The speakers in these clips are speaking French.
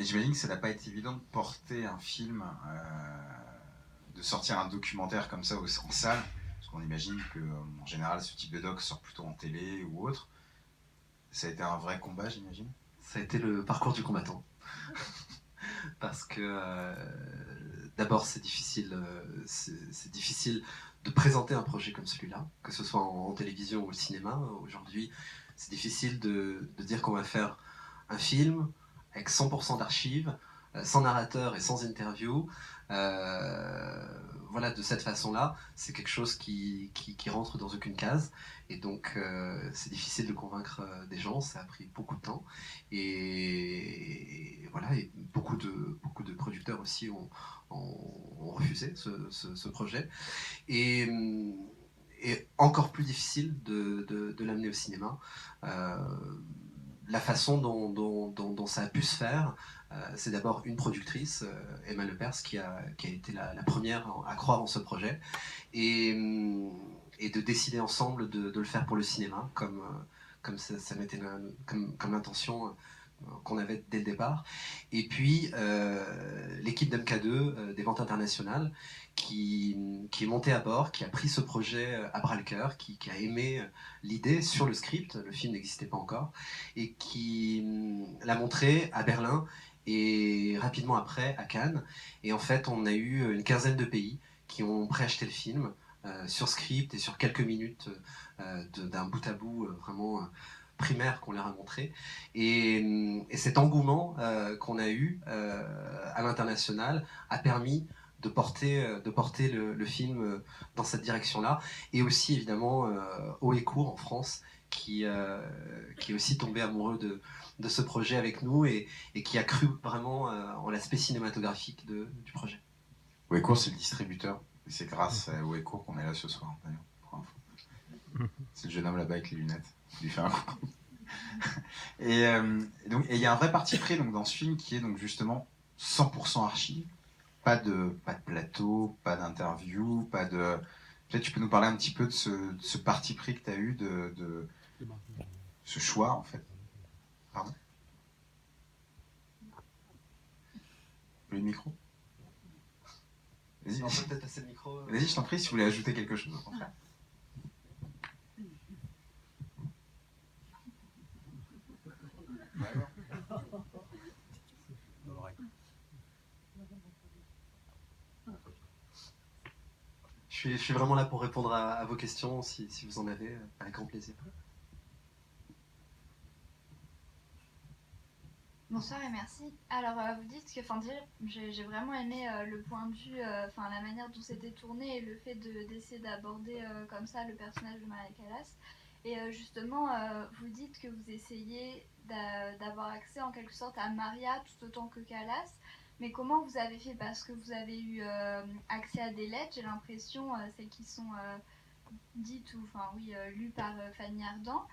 Et j'imagine que ça n'a pas été évident de porter un film, de sortir un documentaire comme ça en salle, parce qu'on imagine que en général ce type de doc sort plutôt en télé ou autre. Ça a été un vrai combat, j'imagine. Ça a été le parcours du combattant. Parce que d'abord c'est difficile de présenter un projet comme celui-là, que ce soit en télévision ou au cinéma. Aujourd'hui, c'est difficile de dire qu'on va faire un film avec 100% d'archives, sans narrateur et sans interview. Voilà, de cette façon-là, c'est quelque chose qui rentre dans aucune case. Et donc, c'est difficile de convaincre des gens, ça a pris beaucoup de temps. Et voilà, et beaucoup de producteurs aussi ont refusé ce projet. Et encore plus difficile de l'amener au cinéma. La façon dont ça a pu se faire, c'est d'abord une productrice, Emma Lepers, qui a été la première à croire en ce projet, et de décider ensemble de le faire pour le cinéma, comme ça m'était comme intention qu'on avait dès le départ. Et puis l'équipe d'MK2, des ventes internationales, qui est montée à bord, qui a pris ce projet à bras-le-cœur, qui a aimé l'idée sur le script, le film n'existait pas encore, et qui l'a montré à Berlin et rapidement après à Cannes. Et en fait, on a eu une quinzaine de pays qui ont préacheté le film sur script et sur quelques minutes d'un bout à bout vraiment primaire qu'on leur a montré. Et cet engouement qu'on a eu à l'international a permis de porter le film dans cette direction-là. Et aussi, évidemment, Haut et Court en France, qui est aussi tombé amoureux de ce projet avec nous et qui a cru vraiment en l'aspect cinématographique du projet. Haut et Court, c'est le distributeur. Et c'est grâce à Haut et Court qu'on est là ce soir, d'ailleurs, pour info. C'est le jeune homme là-bas avec les lunettes. Il lui fait un coup. Et il y a un vrai parti pris donc, dans ce film qui est donc justement 100% archive. Pas de plateau, pas d'interview, pas de... Peut-être tu peux nous parler un petit peu de ce parti pris que tu as eu, de ce choix en fait. Pardon ? Le micro ? Vas-y, on peut peut-être passer le micro. Vas-y, je t'en prie, si vous voulez ajouter quelque chose au contraire. Je suis vraiment là pour répondre à vos questions, si vous en avez, avec grand plaisir. Bonsoir et merci. Alors, vous dites que, j'ai vraiment aimé le point de vue, la manière dont c'était tourné et le fait d'essayer d'aborder comme ça le personnage de Maria Callas. Et justement, vous dites que vous essayez d'avoir accès en quelque sorte à Maria tout autant que Callas. Mais comment vous avez fait? Parce que vous avez eu accès à des lettres, j'ai l'impression, celles qui sont dites ou, lues par Fanny Ardant.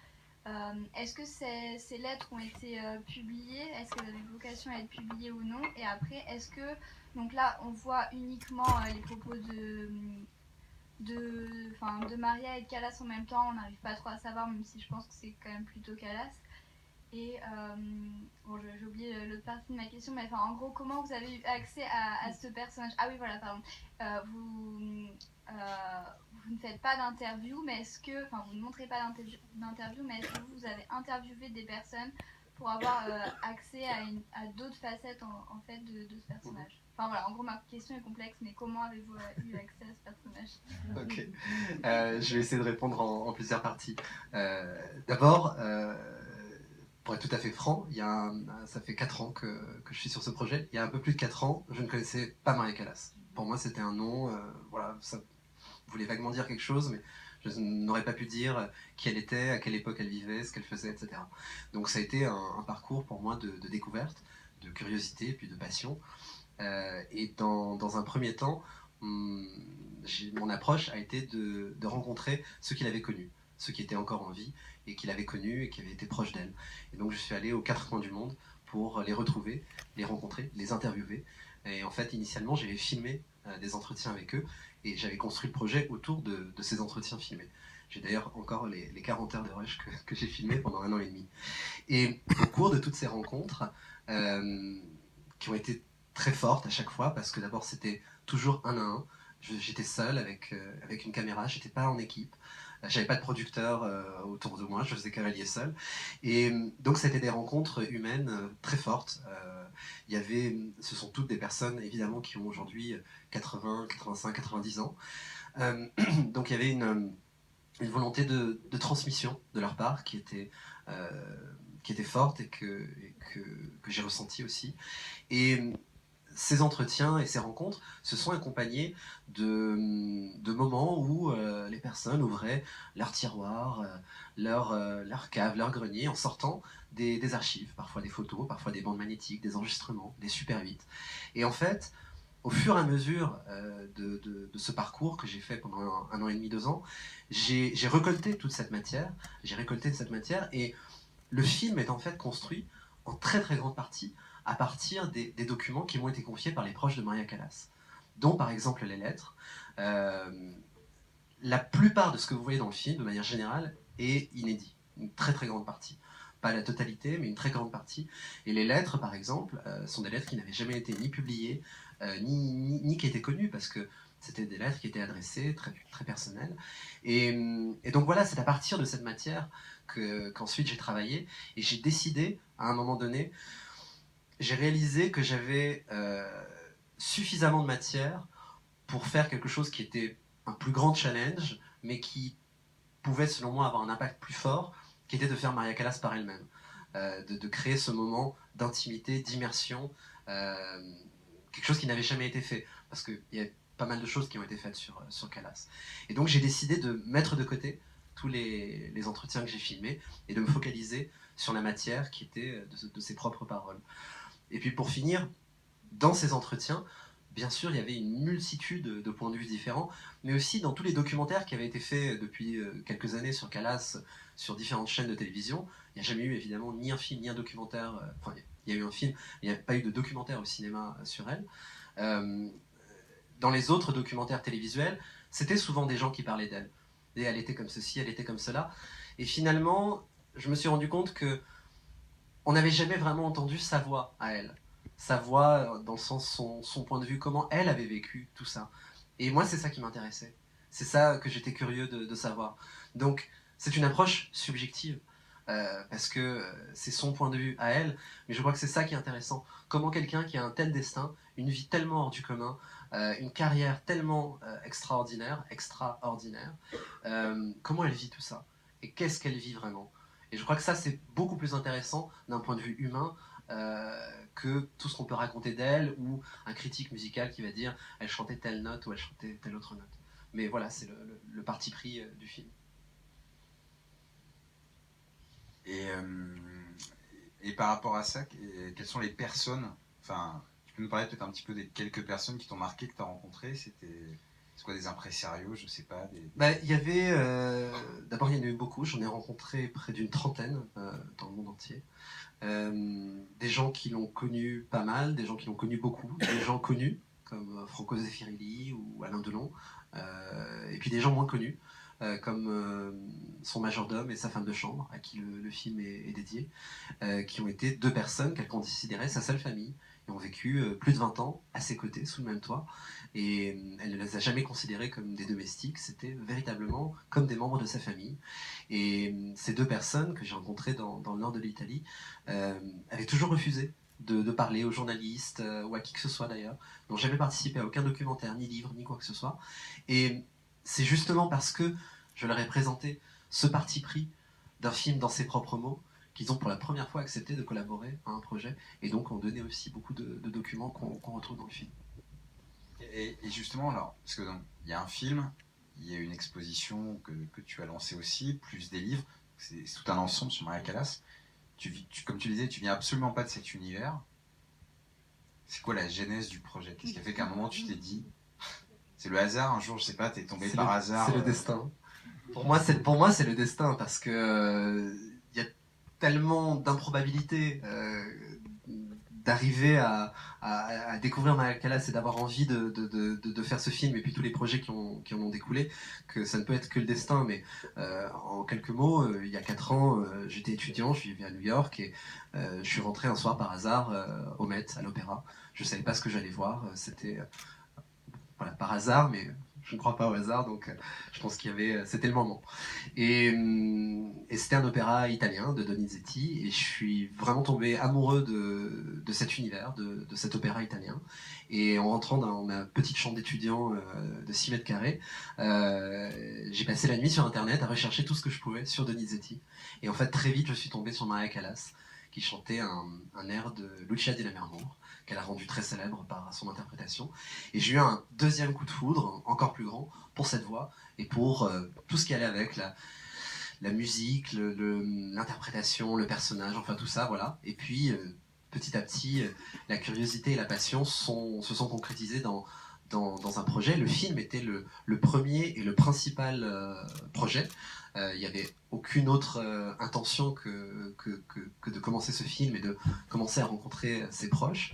Est-ce que ces lettres ont été publiées? Est-ce qu'elles avaient vocation à être publiées ou non? Et après, est-ce que... Donc là, on voit uniquement les propos de Maria et de Callas en même temps. On n'arrive pas trop à savoir, même si je pense que c'est quand même plutôt Callas. Et j'ai oublié l'autre partie de ma question, mais en gros, comment vous avez eu accès à ce personnage? Ah oui, voilà, pardon. Vous ne faites pas d'interview, mais est-ce que, vous ne montrez pas d'interview, mais est-ce que vous avez interviewé des personnes pour avoir accès à d'autres facettes en fait de ce personnage? En gros, ma question est complexe, mais comment avez-vous eu accès à ce personnage? Ok, je vais essayer de répondre en plusieurs parties. D'abord, pour être tout à fait franc, ça fait 4 ans que je suis sur ce projet. Il y a un peu plus de 4 ans, je ne connaissais pas Maria Callas. Pour moi, c'était un nom, ça voulait vaguement dire quelque chose, mais je n'aurais pas pu dire qui elle était, à quelle époque elle vivait, ce qu'elle faisait, etc. Donc ça a été un parcours pour moi de découverte, de curiosité, puis de passion. Et dans un premier temps, mon approche a été de rencontrer ceux qu'il avait connus, ceux qui étaient encore en vie et qu'il avait connus et qui avaient été proches d'elle. Et donc je suis allé aux 4 coins du monde pour les retrouver, les rencontrer, les interviewer. Et en fait, initialement, j'avais filmé des entretiens avec eux et j'avais construit le projet autour de ces entretiens filmés. J'ai d'ailleurs encore les 40 heures de rush que j'ai filmées pendant 1 an et demi. Et au cours de toutes ces rencontres, qui ont été très fortes à chaque fois, parce que d'abord c'était toujours un à un. J'étais seul avec une caméra, j'étais pas en équipe. J'avais pas de producteur autour de moi, je faisais cavalier seul. Et donc c'était des rencontres humaines très fortes. Ce sont toutes des personnes évidemment qui ont aujourd'hui 80, 85, 90 ans. Donc il y avait une volonté de transmission de leur part qui était forte et que j'ai ressenti aussi. Et ces entretiens et ces rencontres se sont accompagnés de moments où les personnes ouvraient leur tiroir, leur cave, leur grenier, en sortant des archives, parfois des photos, parfois des bandes magnétiques, des enregistrements, des Super 8. Et en fait, au fur et à mesure de ce parcours que j'ai fait pendant un an et demi, 2 ans, j'ai récolté toute cette matière, et le film est en fait construit en très très grande partie à partir des documents qui m'ont été confiés par les proches de Maria Callas, dont par exemple les lettres. La plupart de ce que vous voyez dans le film, de manière générale, est inédit, une très très grande partie. Pas la totalité, mais une très grande partie. Et les lettres, par exemple, sont des lettres qui n'avaient jamais été ni publiées, ni qui étaient connues, parce que c'était des lettres qui étaient adressées, très, très personnelles. Et donc voilà, c'est à partir de cette matière qu'ensuite j'ai travaillé, et j'ai décidé, à un moment donné, j'ai réalisé que j'avais suffisamment de matière pour faire quelque chose qui était un plus grand challenge, mais qui pouvait, selon moi, avoir un impact plus fort, qui était de faire Maria Callas par elle-même, de créer ce moment d'intimité, d'immersion, quelque chose qui n'avait jamais été fait, parce qu'il y a pas mal de choses qui ont été faites sur Callas. Et donc j'ai décidé de mettre de côté tous les entretiens que j'ai filmés et de me focaliser sur la matière qui était de ses propres paroles. Et puis pour finir, dans ces entretiens, bien sûr, il y avait une multitude de points de vue différents, mais aussi dans tous les documentaires qui avaient été faits depuis quelques années sur Callas, sur différentes chaînes de télévision. Il n'y a jamais eu évidemment ni un film, ni un documentaire. Enfin, il y a eu un film, mais il n'y a pas eu de documentaire au cinéma sur elle. Dans les autres documentaires télévisuels, c'était souvent des gens qui parlaient d'elle. Et elle était comme ceci, elle était comme cela. Et finalement, je me suis rendu compte que on n'avait jamais vraiment entendu sa voix à elle. Sa voix, dans le sens son point de vue, comment elle avait vécu tout ça. Et moi, c'est ça qui m'intéressait. C'est ça que j'étais curieux de savoir. Donc, c'est une approche subjective, parce que c'est son point de vue à elle, mais je crois que c'est ça qui est intéressant. Comment quelqu'un qui a un tel destin, une vie tellement hors du commun, une carrière tellement extraordinaire, comment elle vit tout ça? Et qu'est-ce qu'elle vit vraiment? Et je crois que ça, c'est beaucoup plus intéressant d'un point de vue humain que tout ce qu'on peut raconter d'elle, ou un critique musical qui va dire elle chantait telle note ou elle chantait telle autre note. Mais voilà, c'est le parti pris du film. Et par rapport à ça, quelles sont les personnes, enfin, tu peux nous parler peut-être un petit peu des quelques personnes qui t'ont marqué, que tu as rencontrées? C'est quoi, des impresarios, je sais pas Il y avait, d'abord il y en a eu beaucoup, j'en ai rencontré près d'une trentaine dans le monde entier. Des gens qui l'ont connu pas mal, des gens qui l'ont connu beaucoup, des gens connus comme Franco Zeffirelli ou Alain Delon, et puis des gens moins connus comme son majordome et sa femme de chambre, à qui le film est dédié, qui ont été deux personnes qu'elle considérait sa seule famille, et ont vécu plus de 20 ans à ses côtés, sous le même toit, et elle ne les a jamais considérés comme des domestiques, c'était véritablement comme des membres de sa famille. Et ces deux personnes que j'ai rencontrées dans le nord de l'Italie avaient toujours refusé de parler aux journalistes ou à qui que ce soit d'ailleurs, n'ont jamais participé à aucun documentaire, ni livre, ni quoi que ce soit. Et c'est justement parce que je leur ai présenté ce parti pris d'un film dans ses propres mots qu'ils ont pour la première fois accepté de collaborer à un projet, et donc ont donné aussi beaucoup de documents qu'on retrouve dans le film. Et justement, alors, parce que il y a un film, il y a une exposition que tu as lancée aussi, plus des livres, c'est tout un ensemble sur Maria Callas. Comme tu disais, tu viens absolument pas de cet univers. C'est quoi la genèse du projet? Qu'est-ce qui a fait qu'à un moment tu t'es dit, c'est le hasard, un jour, je sais pas, t'es tombé par hasard? C'est le destin. Pour moi, c'est le destin, parce que y a tellement d'improbabilités, d'arriver à découvrir Maria Callas et d'avoir envie de faire ce film, et puis tous les projets qui en ont découlé, que ça ne peut être que le destin. Mais en quelques mots, il y a 4 ans, j'étais étudiant, je vivais à New York, et je suis rentré un soir par hasard au Met, à l'Opéra. Je ne savais pas ce que j'allais voir, c'était voilà, par hasard, mais je ne crois pas au hasard, donc je pense c'était le moment. Et c'était un opéra italien de Donizetti, et je suis vraiment tombé amoureux de cet univers, de cet opéra italien. Et en rentrant dans ma petite chambre d'étudiant de 6 mètres carrés, j'ai passé la nuit sur Internet à rechercher tout ce que je pouvais sur Donizetti. Et en fait, très vite, je suis tombé sur Maria Callas, qui chantait un air de Lucia di Lammermoor, qu'elle a rendu très célèbre par son interprétation. Et j'ai eu un deuxième coup de foudre, encore plus grand, pour cette voix et pour tout ce qui allait avec, la musique, l'interprétation, le personnage, enfin tout ça, voilà. Et puis, petit à petit, la curiosité et la passion se sont concrétisées dans un projet. Le film était le premier et le principal projet. Il n'y avait aucune autre intention que de commencer ce film et de commencer à rencontrer ses proches.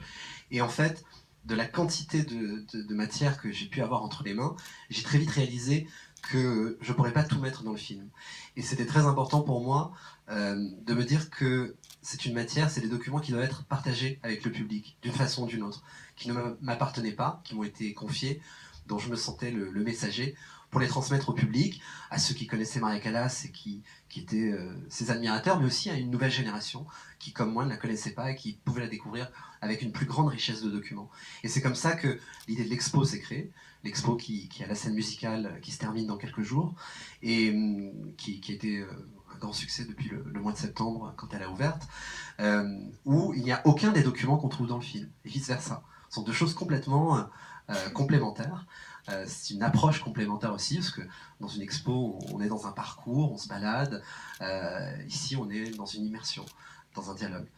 Et en fait, de la quantité de matière que j'ai pu avoir entre les mains, j'ai très vite réalisé que je ne pourrais pas tout mettre dans le film. Et c'était très important pour moi de me dire que c'est une matière, c'est des documents qui doivent être partagés avec le public, d'une façon ou d'une autre, qui ne m'appartenaient pas, qui m'ont été confiés, dont je me sentais le messager, pour les transmettre au public, à ceux qui connaissaient Maria Callas et qui étaient ses admirateurs, mais aussi à une nouvelle génération qui, comme moi, ne la connaissait pas et qui pouvait la découvrir avec une plus grande richesse de documents. Et c'est comme ça que l'idée de l'expo s'est créée, l'expo qui a la scène musicale qui se termine dans quelques jours, et qui a été un grand succès depuis le mois de septembre, quand elle a ouverte, où il n'y a aucun des documents qu'on trouve dans le film, et vice-versa. Ce sont deux choses complètement complémentaires. C'est une approche complémentaire aussi, parce que dans une expo, on est dans un parcours, on se balade. Ici, on est dans une immersion, dans un dialogue.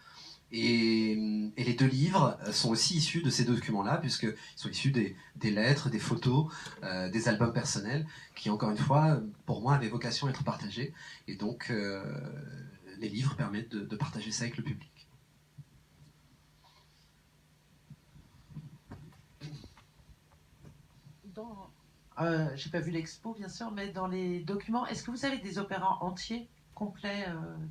Et les 2 livres sont aussi issus de ces documents-là, puisqu'ils sont issus des lettres, des photos, des albums personnels, qui, encore une fois, pour moi, avaient vocation à être partagés. Et donc, les livres permettent de partager ça avec le public. J'ai pas vu l'expo, bien sûr, mais dans les documents, est-ce que vous avez des opéras entiers, complets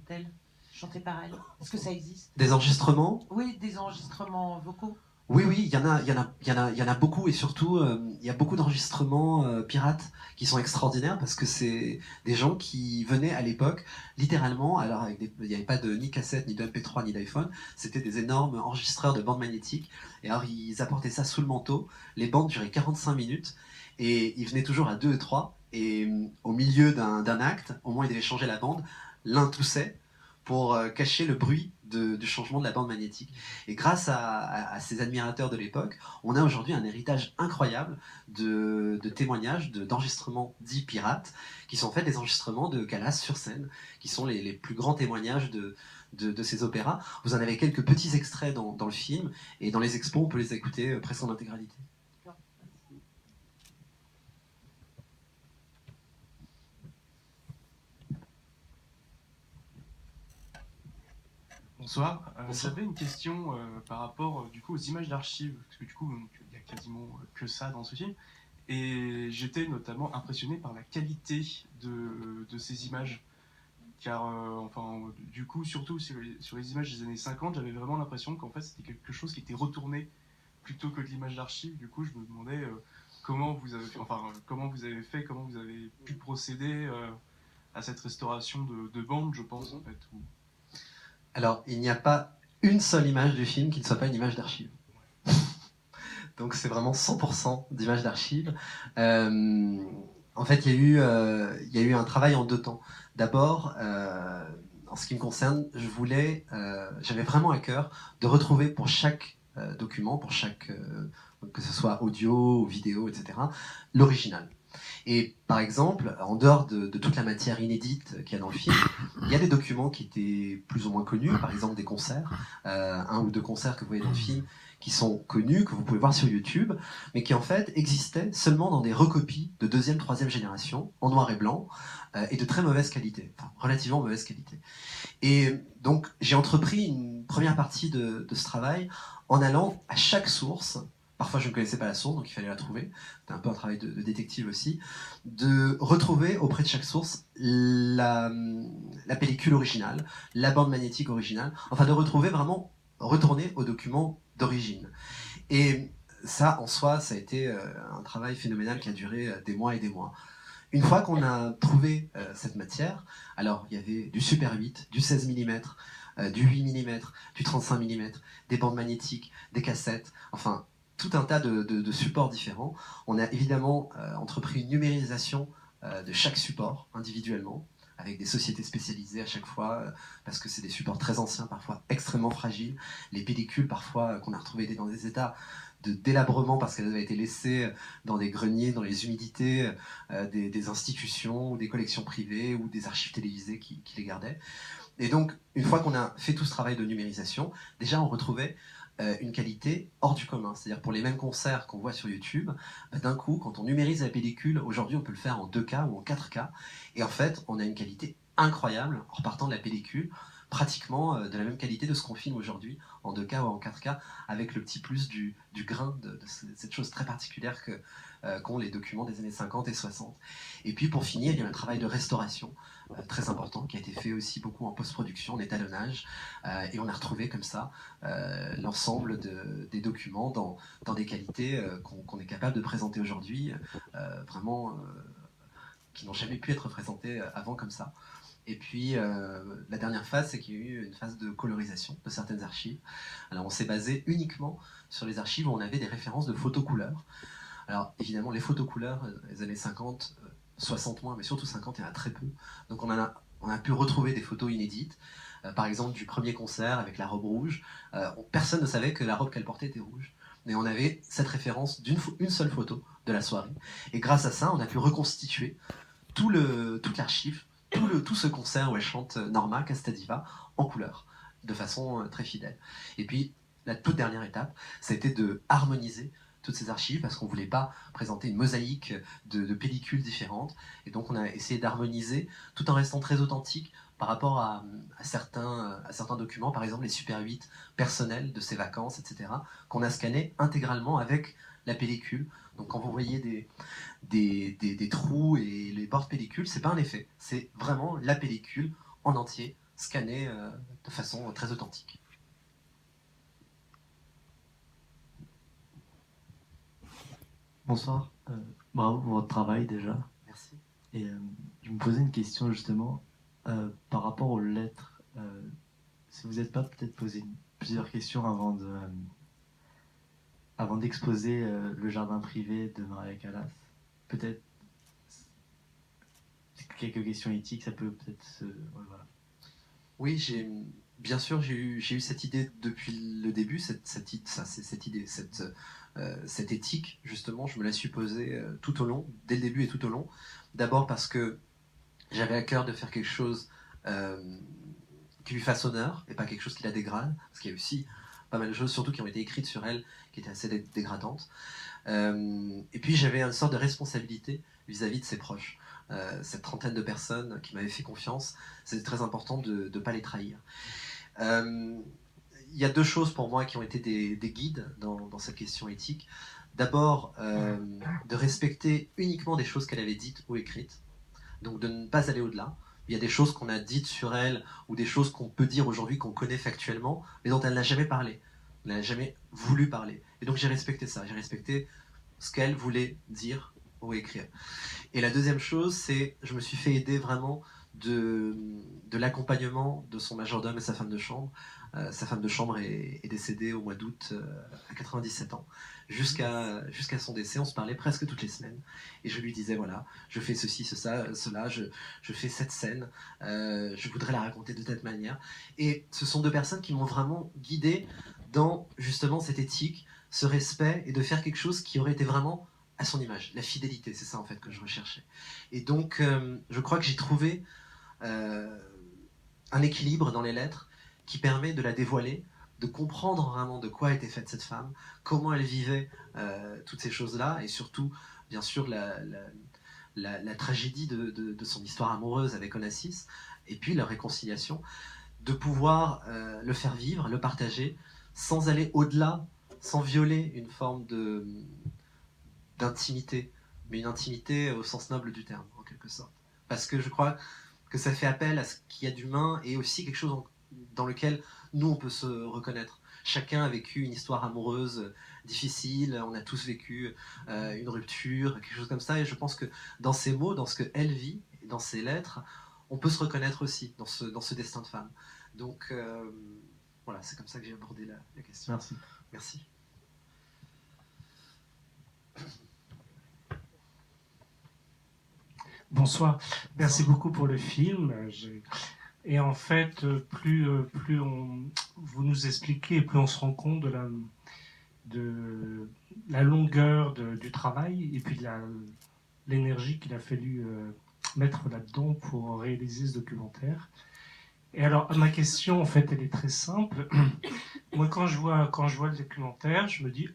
d'elle, chantés par elle? Est-ce que ça existe? Des enregistrements? Oui, des enregistrements vocaux. Oui, il y en a beaucoup, et surtout, il y a beaucoup d'enregistrements pirates qui sont extraordinaires, parce que c'est des gens qui venaient à l'époque, littéralement, alors il n'y avait pas ni cassette, ni de MP3, ni d'iPhone, c'était des énormes enregistreurs de bandes magnétiques, et alors ils apportaient ça sous le manteau, les bandes duraient 45 minutes, et ils venaient toujours à 2 et 3, et au milieu d'un acte, au moins ils devaient changer la bande, l'un toussait pour cacher le bruit du changement de la bande magnétique. Et grâce à ces admirateurs de l'époque, on a aujourd'hui un héritage incroyable de témoignages, d'enregistrements dits pirates, qui sont en fait des enregistrements de Callas sur scène, qui sont les plus grands témoignages de ces opéras. Vous en avez quelques petits extraits dans le film, et dans les expos, on peut les écouter presque en intégralité. Bonsoir. J'avais une question par rapport du coup aux images d'archives, parce que du coup il n'y a quasiment que ça dans ce film, et j'étais notamment impressionné par la qualité de ces images, car du coup surtout sur les images des années 50, j'avais vraiment l'impression qu'en fait c'était quelque chose qui était retourné plutôt que de l'image d'archive. Du coup je me demandais comment vous avez fait, comment vous avez pu procéder à cette restauration de bande, je pense en fait. Alors, il n'y a pas une seule image du film qui ne soit pas une image d'archive. Donc c'est vraiment 100% d'images d'archives. En fait, il y a eu un travail en 2 temps. D'abord, en ce qui me concerne, j'avais vraiment à cœur de retrouver pour chaque document, pour chaque, que ce soit audio ou vidéo, etc., l'original. Et par exemple, en dehors de toute la matière inédite qu'il y a dans le film, il y a des documents qui étaient plus ou moins connus, par exemple des concerts, un ou deux concerts que vous voyez dans le film, qui sont connus, que vous pouvez voir sur YouTube, mais qui en fait existaient seulement dans des recopies de deuxième, troisième génération, en noir et blanc, et de très mauvaise qualité, enfin relativement mauvaise qualité. Et donc j'ai entrepris une première partie de ce travail en allant à chaque source. Parfois, je ne connaissais pas la source, donc il fallait la trouver. C'était un peu un travail de détective aussi. De retrouver auprès de chaque source la pellicule originale, la bande magnétique originale. Enfin, de retrouver vraiment, retourner aux documents d'origine. Et ça, en soi, ça a été un travail phénoménal qui a duré des mois et des mois. Une fois qu'on a trouvé cette matière, alors il y avait du Super 8, du 16 mm, du 8 mm, du 35 mm, des bandes magnétiques, des cassettes, enfin tout un tas de supports différents. On a évidemment entrepris une numérisation de chaque support individuellement, avec des sociétés spécialisées à chaque fois, parce que c'est des supports très anciens, parfois extrêmement fragiles. Les pellicules, parfois, qu'on a retrouvées dans des états de délabrement parce qu'elles avaient été laissées dans des greniers, dans les humidités des institutions, ou des collections privées, ou des archives télévisées qui les gardaient. Et donc, une fois qu'on a fait tout ce travail de numérisation, déjà on retrouvait une qualité hors du commun. C'est-à-dire pour les mêmes concerts qu'on voit sur YouTube, d'un coup, quand on numérise la pellicule, aujourd'hui on peut le faire en 2K ou en 4K, et en fait on a une qualité incroyable en repartant de la pellicule, pratiquement de la même qualité de ce qu'on filme aujourd'hui en 2K ou en 4K, avec le petit plus du grain de cette chose très particulière qu'ont les documents des années 50 et 60. Et puis pour finir, il y a un travail de restauration très important qui a été fait aussi beaucoup en post-production, en étalonnage, et on a retrouvé comme ça l'ensemble des documents dans des qualités qu'on est capable de présenter aujourd'hui, vraiment qui n'ont jamais pu être présentées avant comme ça. Et puis la dernière phase, c'est qu'il y a eu une phase de colorisation de certaines archives. Alors on s'est basé uniquement sur les archives où on avait des références de photos couleurs. Alors évidemment, les photos couleurs, les années 50, 60 moins, mais surtout 50, il y en a très peu. Donc on a pu retrouver des photos inédites. Par exemple, du premier concert avec la robe rouge. Personne ne savait que la robe qu'elle portait était rouge. Mais on avait cette référence d'une seule photo de la soirée. Et grâce à ça, on a pu reconstituer toute l'archive, tout ce concert où elle chante Norma Castadiva en couleur, de façon très fidèle. Et puis, la toute dernière étape, ça a été de harmoniser toutes ces archives parce qu'on ne voulait pas présenter une mosaïque de pellicules différentes. Et donc, on a essayé d'harmoniser tout en restant très authentique par rapport à certains documents, par exemple les Super 8 personnels de ses vacances, etc., qu'on a scannés intégralement avec la pellicule. Donc quand vous voyez des trous et les bords de pellicule, c'est pas un effet, c'est vraiment la pellicule en entier, scannée de façon très authentique. Bonsoir, bravo pour votre travail déjà. Merci. Et je me posais une question justement par rapport aux lettres. Si vous n'êtes pas peut-être posé plusieurs questions avant d'exposer le jardin privé de Maria Callas. Peut-être quelques questions éthiques, ça peut peut-être se... Ouais, voilà. Oui, bien sûr, j'ai eu cette idée depuis le début, cette éthique, justement, je me la suis posée tout au long, dès le début et tout au long. D'abord parce que j'avais à cœur de faire quelque chose qui lui fasse honneur et pas quelque chose qui la dégrade, parce qu'il y a aussi pas mal de choses, surtout qui ont été écrites sur elle, qui étaient assez dégradantes. Et puis j'avais une sorte de responsabilité vis-à-vis de ses proches. Cette trentaine de personnes qui m'avaient fait confiance, c'était très important de ne pas les trahir. Il y a deux choses pour moi qui ont été des guides dans cette question éthique. D'abord, de respecter uniquement des choses qu'elle avait dites ou écrites, donc de ne pas aller au-delà. Il y a des choses qu'on a dites sur elle, ou des choses qu'on peut dire aujourd'hui, qu'on connaît factuellement, mais dont elle n'a jamais parlé. Elle n'a jamais voulu parler. Et donc j'ai respecté ça, j'ai respecté ce qu'elle voulait dire ou écrire. Et la deuxième chose, c'est je me suis fait aider vraiment de l'accompagnement de son majordome et sa femme de chambre. Sa femme de chambre est décédée au mois d'août à 97 ans. Jusqu'à son décès, on se parlait presque toutes les semaines. Et je lui disais, voilà, je fais ceci, cela, je fais cette scène, je voudrais la raconter de telle manière. Et ce sont deux personnes qui m'ont vraiment guidé dans justement cette éthique, ce respect, et de faire quelque chose qui aurait été vraiment à son image, la fidélité, c'est ça en fait que je recherchais. Et donc, je crois que j'ai trouvé un équilibre dans les lettres qui permet de la dévoiler, de comprendre vraiment de quoi était faite cette femme, comment elle vivait toutes ces choses-là, et surtout, bien sûr, la tragédie de son histoire amoureuse avec Onassis, et puis la réconciliation, de pouvoir le faire vivre, le partager, sans aller au-delà, sans violer une forme d'intimité, mais une intimité au sens noble du terme, en quelque sorte. Parce que je crois que ça fait appel à ce qu'il y a d'humain, et aussi quelque chose dans lequel nous, on peut se reconnaître. Chacun a vécu une histoire amoureuse difficile, on a tous vécu une rupture, quelque chose comme ça, et je pense que dans ces mots, dans ce qu'elle vit, dans ses lettres, on peut se reconnaître aussi dans ce destin de femme. Donc voilà, c'est comme ça que j'ai abordé la question. Merci. Merci. Bonsoir, merci beaucoup pour le film. Et en fait, plus vous nous expliquez, plus on se rend compte de la longueur du travail et puis de l'énergie qu'il a fallu mettre là-dedans pour réaliser ce documentaire. Et alors, ma question, en fait, elle est très simple. Moi, quand je vois le documentaire, je me dis,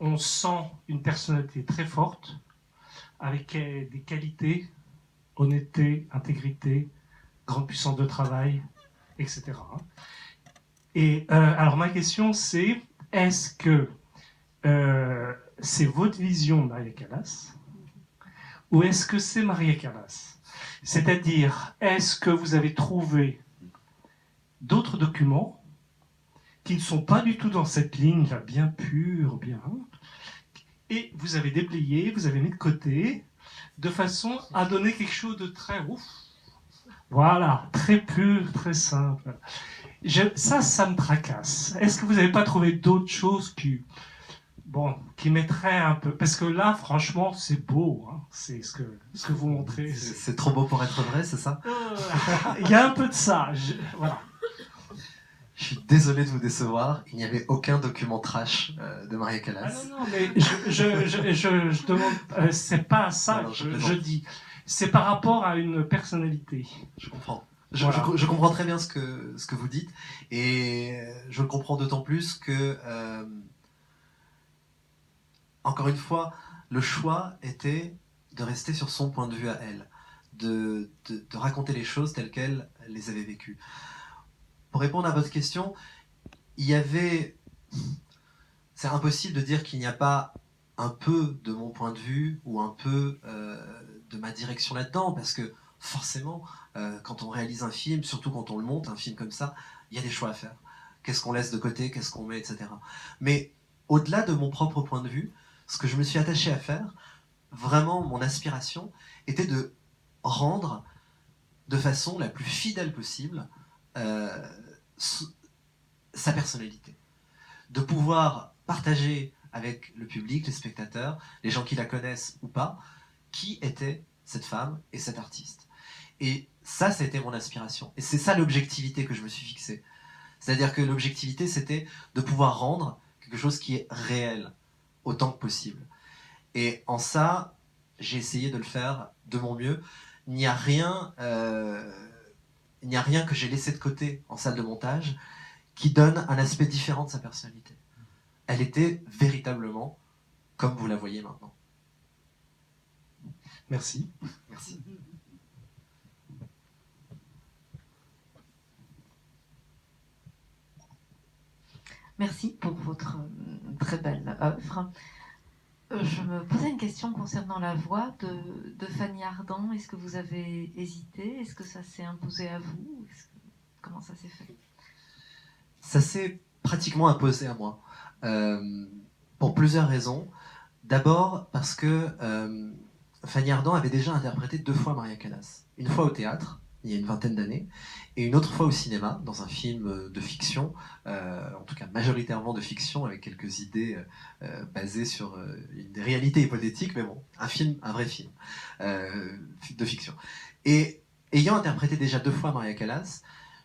on sent une personnalité très forte, avec des qualités, honnêteté, intégrité, grande puissance de travail, etc. Et alors ma question c'est, est-ce que c'est votre vision de Maria Callas ou est-ce que c'est Maria Callas? C'est-à-dire, est-ce que vous avez trouvé d'autres documents qui ne sont pas du tout dans cette ligne-là, bien pure, bien... Et vous avez déblayé, vous avez mis de côté, de façon à donner quelque chose de très ouf. Voilà, très pur, très simple. Ça me tracasse. Est-ce que vous n'avez pas trouvé d'autres choses qui mettraient un peu... Parce que là, franchement, c'est beau. Hein, c'est ce que vous montrez. C'est trop beau pour être vrai, c'est ça? Il y a un peu de ça. Voilà. Je suis désolé de vous décevoir, il n'y avait aucun document trash de Maria Callas. Ah non, mais je demande, c'est pas ça non, que je dis, c'est par rapport à une personnalité. Je comprends. Voilà. Je comprends très bien ce que vous dites, et je le comprends d'autant plus que, encore une fois, le choix était de rester sur son point de vue à elle, de raconter les choses telles qu'elle les avait vécues. Pour répondre à votre question, c'est impossible de dire qu'il n'y a pas un peu de mon point de vue ou un peu de ma direction là-dedans, parce que forcément, quand on réalise un film, surtout quand on le monte, un film comme ça, il y a des choix à faire. Qu'est-ce qu'on laisse de côté, qu'est-ce qu'on met, etc. Mais au-delà de mon propre point de vue, ce que je me suis attaché à faire, vraiment mon aspiration, était de rendre de façon la plus fidèle possible sa personnalité, de pouvoir partager avec le public, les spectateurs, les gens qui la connaissent ou pas, qui était cette femme et cet artiste. Et ça, c'était mon aspiration. Et c'est ça l'objectivité que je me suis fixée. C'est-à-dire que l'objectivité, c'était de pouvoir rendre quelque chose qui est réel, autant que possible. Et en ça, j'ai essayé de le faire de mon mieux. Il n'y a rien que j'ai laissé de côté en salle de montage qui donne un aspect différent de sa personnalité. Elle était véritablement comme vous la voyez maintenant. Merci. Merci. Merci pour votre très belle œuvre. Je me posais une question concernant la voix de Fanny Ardant. Est-ce que vous avez hésité? Est-ce que ça s'est imposé à vous? Comment ça s'est fait? Ça s'est pratiquement imposé à moi. Pour plusieurs raisons. D'abord parce que Fanny Ardant avait déjà interprété 2 fois Maria Callas. Une fois au théâtre, il y a une vingtaine d'années, et une autre fois au cinéma, dans un film de fiction, en tout cas majoritairement de fiction, avec quelques idées basées sur des réalités hypothétiques, mais bon, un vrai film de fiction. Et ayant interprété déjà 2 fois Maria Callas,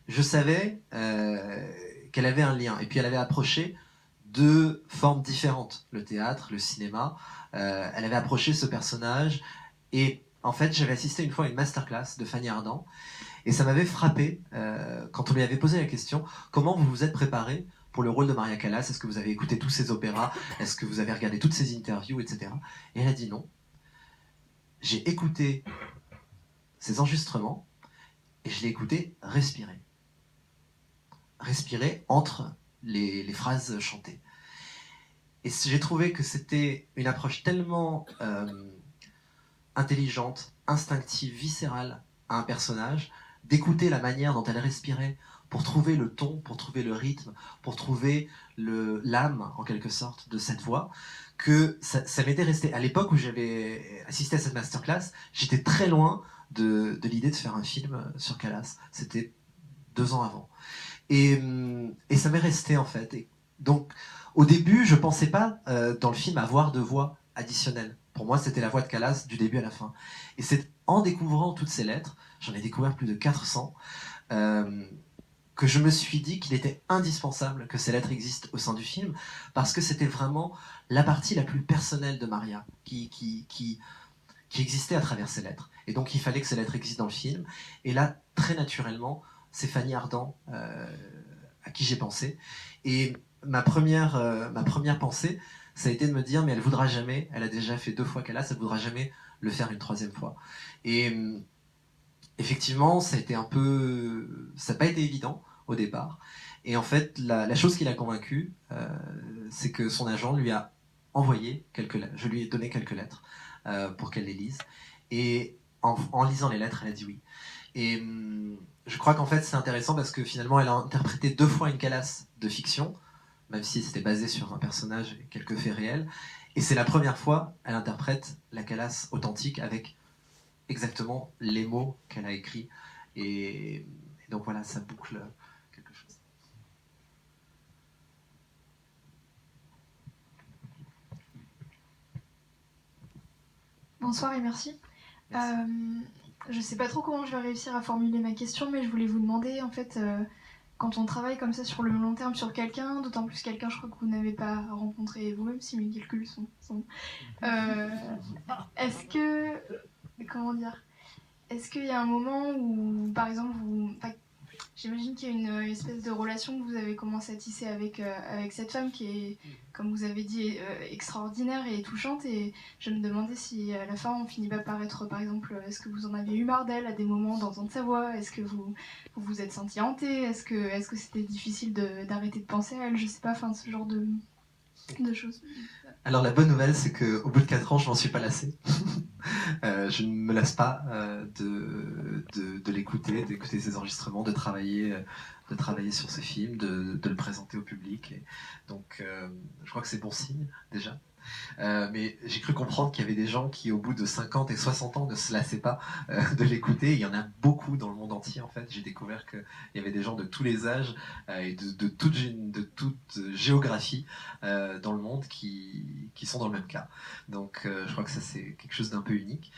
je savais qu'elle avait un lien, et puis elle avait approché deux formes différentes, le théâtre, le cinéma. Elle avait approché ce personnage et en fait j'avais assisté une fois à une masterclass de Fanny Ardant et ça m'avait frappé quand on lui avait posé la question comment vous vous êtes préparé pour le rôle de Maria Callas, est-ce que vous avez écouté tous ses opéras, est-ce que vous avez regardé toutes ses interviews, etc. Et elle a dit non. J'ai écouté ses enregistrements et je l'ai écouté respirer. Respirer entre les phrases chantées. Et j'ai trouvé que c'était une approche tellement intelligente, instinctive, viscérale à un personnage, d'écouter la manière dont elle respirait pour trouver le ton, pour trouver le rythme, pour trouver l'âme, en quelque sorte, de cette voix, que ça m'était resté. À l'époque où j'avais assisté à cette masterclass, j'étais très loin de l'idée de faire un film sur Callas. C'était 2 ans avant. Et ça m'est resté, en fait. Et donc, au début, je pensais pas, dans le film, avoir de voix additionnelle. Pour moi, c'était la voix de Callas du début à la fin. Et c'est en découvrant toutes ces lettres, j'en ai découvert plus de 400, que je me suis dit qu'il était indispensable que ces lettres existent au sein du film, parce que c'était vraiment la partie la plus personnelle de Maria, qui existait à travers ces lettres. Et donc, il fallait que ces lettres existent dans le film. Et là, très naturellement, c'est Fanny Ardant à qui j'ai pensé. Et ma première pensée, ça a été de me dire, mais elle voudra jamais, elle a déjà fait 2 fois Callas, elle voudra jamais le faire une 3e fois. Et effectivement, ça n'a pas été évident au départ. Et en fait, la chose qui l'a convaincu, c'est que son agent lui a envoyé quelques lettres. Je lui ai donné quelques lettres pour qu'elle les lise. Et en lisant les lettres, elle a dit oui. Et je crois qu'en fait, c'est intéressant parce que finalement, elle a interprété 2 fois une Callas de fiction, même si c'était basé sur un personnage et quelques faits réels. Et c'est la première fois, elle interprète la Callas authentique avec exactement les mots qu'elle a écrits. Et donc voilà, ça boucle quelque chose. Bonsoir et merci. Merci. Je sais pas trop comment je vais réussir à formuler ma question, mais je voulais vous demander, en fait, quand on travaille comme ça sur le long terme sur quelqu'un, d'autant plus quelqu'un, je crois que vous n'avez pas rencontré vous-même, si mes calculs sont... est-ce que... Comment dire? Est-ce qu'il y a un moment où, par exemple, j'imagine qu'il y a une espèce de relation que vous avez commencé à tisser avec cette femme qui est, comme vous avez dit, extraordinaire et touchante. Et je me demandais si à la fin on finit pas par être, par exemple, est-ce que vous en avez eu marre d'elle à des moments d'entendre sa voix? Est-ce que vous êtes senti hanté? Est-ce que c'était difficile d'arrêter de penser à elle? Je sais pas, enfin ce genre de choses. Alors la bonne nouvelle, c'est qu'au bout de 4 ans, je m'en suis pas lassé. Je ne me lasse pas de l'écouter, d'écouter ses enregistrements, de travailler sur ce film, de le présenter au public. Et donc je crois que c'est bon signe déjà. Mais j'ai cru comprendre qu'il y avait des gens qui, au bout de 50 et 60 ans, ne se lassaient pas de l'écouter. Il y en a beaucoup dans le monde entier, en fait. J'ai découvert qu'il y avait des gens de tous les âges et de toute géographie dans le monde qui sont dans le même cas. Donc, je crois que ça, c'est quelque chose d'un peu unique.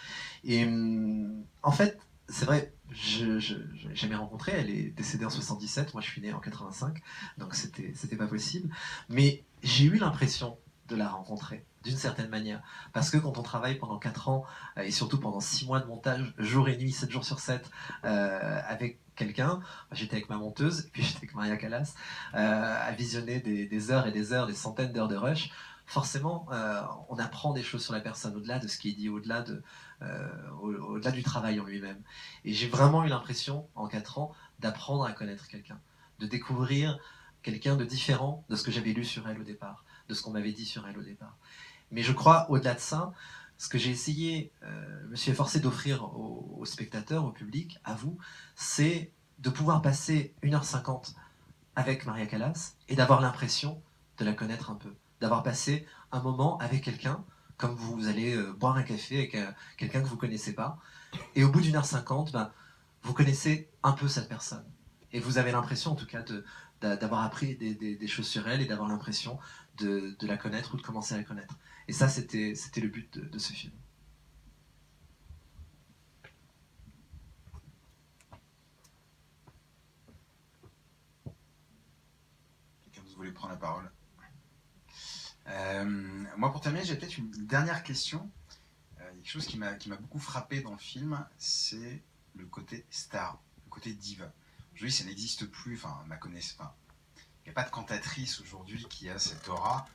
Et en fait, c'est vrai, je l'ai jamais rencontrée. Elle est décédée en 77. Moi, je suis né en 85. Donc, c'était pas possible. Mais j'ai eu l'impression de la rencontrer, d'une certaine manière. Parce que quand on travaille pendant 4 ans, et surtout pendant 6 mois de montage, jour et nuit, 7 jours sur 7, avec quelqu'un, j'étais avec ma monteuse, puis j'étais avec Maria Callas, à visionner des heures et des heures, des centaines d'heures de rush, forcément, on apprend des choses sur la personne, au-delà de ce qui est dit, au-delà du travail en lui-même. Et j'ai vraiment eu l'impression, en 4 ans, d'apprendre à connaître quelqu'un, de découvrir quelqu'un de différent de ce que j'avais lu sur elle au départ, de ce qu'on m'avait dit sur elle au départ. Mais je crois, au-delà de ça, ce que j'ai essayé, je me suis efforcé d'offrir aux spectateurs, au public, à vous, c'est de pouvoir passer 1h50 avec Maria Callas et d'avoir l'impression de la connaître un peu, d'avoir passé un moment avec quelqu'un, comme vous allez boire un café avec quelqu'un que vous ne connaissez pas, et au bout d'1h50, vous connaissez un peu cette personne. Et vous avez l'impression, en tout cas, d'avoir appris des choses sur elle et d'avoir l'impression de la connaître ou de commencer à la connaître. Et ça, c'était le but de ce film. Quelqu'un vous voulez prendre la parole? Moi, pour terminer, j'ai peut-être une dernière question. Quelque chose qui m'a beaucoup frappé dans le film, c'est le côté star, le côté diva. Aujourd'hui, ça n'existe plus, enfin, ma connaissance, enfin, il n'y a pas de cantatrice aujourd'hui qui a cette aura.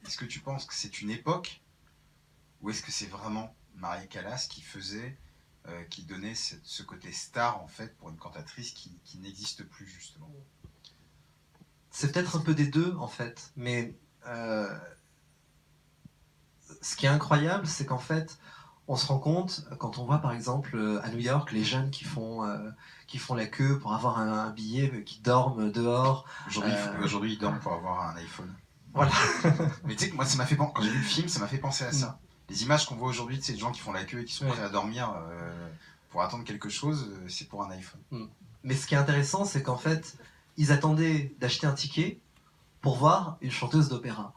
Est-ce que tu penses que c'est une époque, ou est-ce que c'est vraiment Maria Callas qui faisait, qui donnait ce côté star, en fait, pour une cantatrice qui n'existe plus, justement? C'est peut-être un peu des deux, en fait, mais ce qui est incroyable, c'est qu'en fait, on se rend compte, quand on voit par exemple à New York les jeunes qui font la queue pour avoir un billet, qui dorment dehors. Aujourd'hui, ils dorment pour avoir un iPhone. Voilà. Mais tu sais que moi, quand j'ai vu le film, ça m'a fait penser à ça. Les images qu'on voit aujourd'hui de ces gens qui font la queue et qui sont prêts à dormir pour attendre quelque chose, c'est pour un iPhone. Mais ce qui est intéressant, c'est qu'en fait, ils attendaient d'acheter un ticket pour voir une chanteuse d'opéra.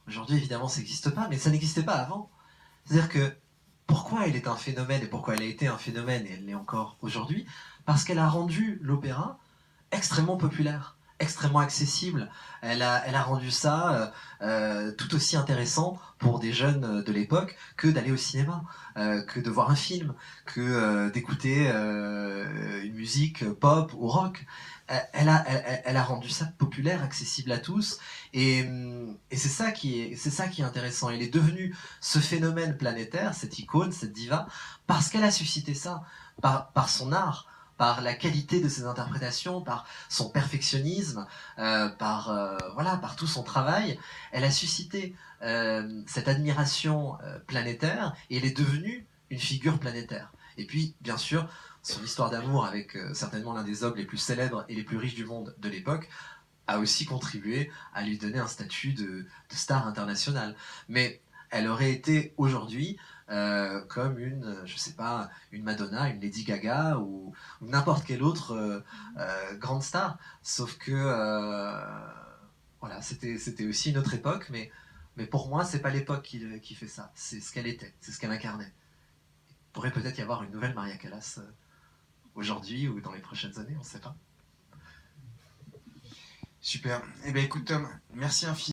Aujourd'hui, évidemment, ça n'existe pas, mais ça n'existait pas avant. C'est-à-dire que pourquoi elle est un phénomène et pourquoi elle a été un phénomène, et elle l'est encore aujourd'hui, parce qu'elle a rendu l'opéra extrêmement populaire, extrêmement accessible. Elle a rendu ça tout aussi intéressant pour des jeunes de l'époque que d'aller au cinéma, que de voir un film, que d'écouter une musique pop ou rock. Elle a rendu ça populaire, accessible à tous, et c'est ça qui est intéressant. Elle est devenue ce phénomène planétaire, cette icône, cette diva, parce qu'elle a suscité ça, par son art, par la qualité de ses interprétations, par son perfectionnisme, par tout son travail. Elle a suscité cette admiration planétaire, et elle est devenue une figure planétaire. Et puis, bien sûr, son histoire d'amour avec certainement l'un des hommes les plus célèbres et les plus riches du monde de l'époque a aussi contribué à lui donner un statut de star internationale. Mais elle aurait été aujourd'hui comme je sais pas, une Madonna, une Lady Gaga ou n'importe quelle autre grande star. Sauf que voilà, c'était aussi une autre époque, mais pour moi, c'est pas l'époque qui fait ça, c'est ce qu'elle était, c'est ce qu'elle incarnait. Il pourrait peut-être y avoir une nouvelle Maria Callas aujourd'hui ou dans les prochaines années, on ne sait pas. Super. Eh bien, écoute, Tom, merci infiniment.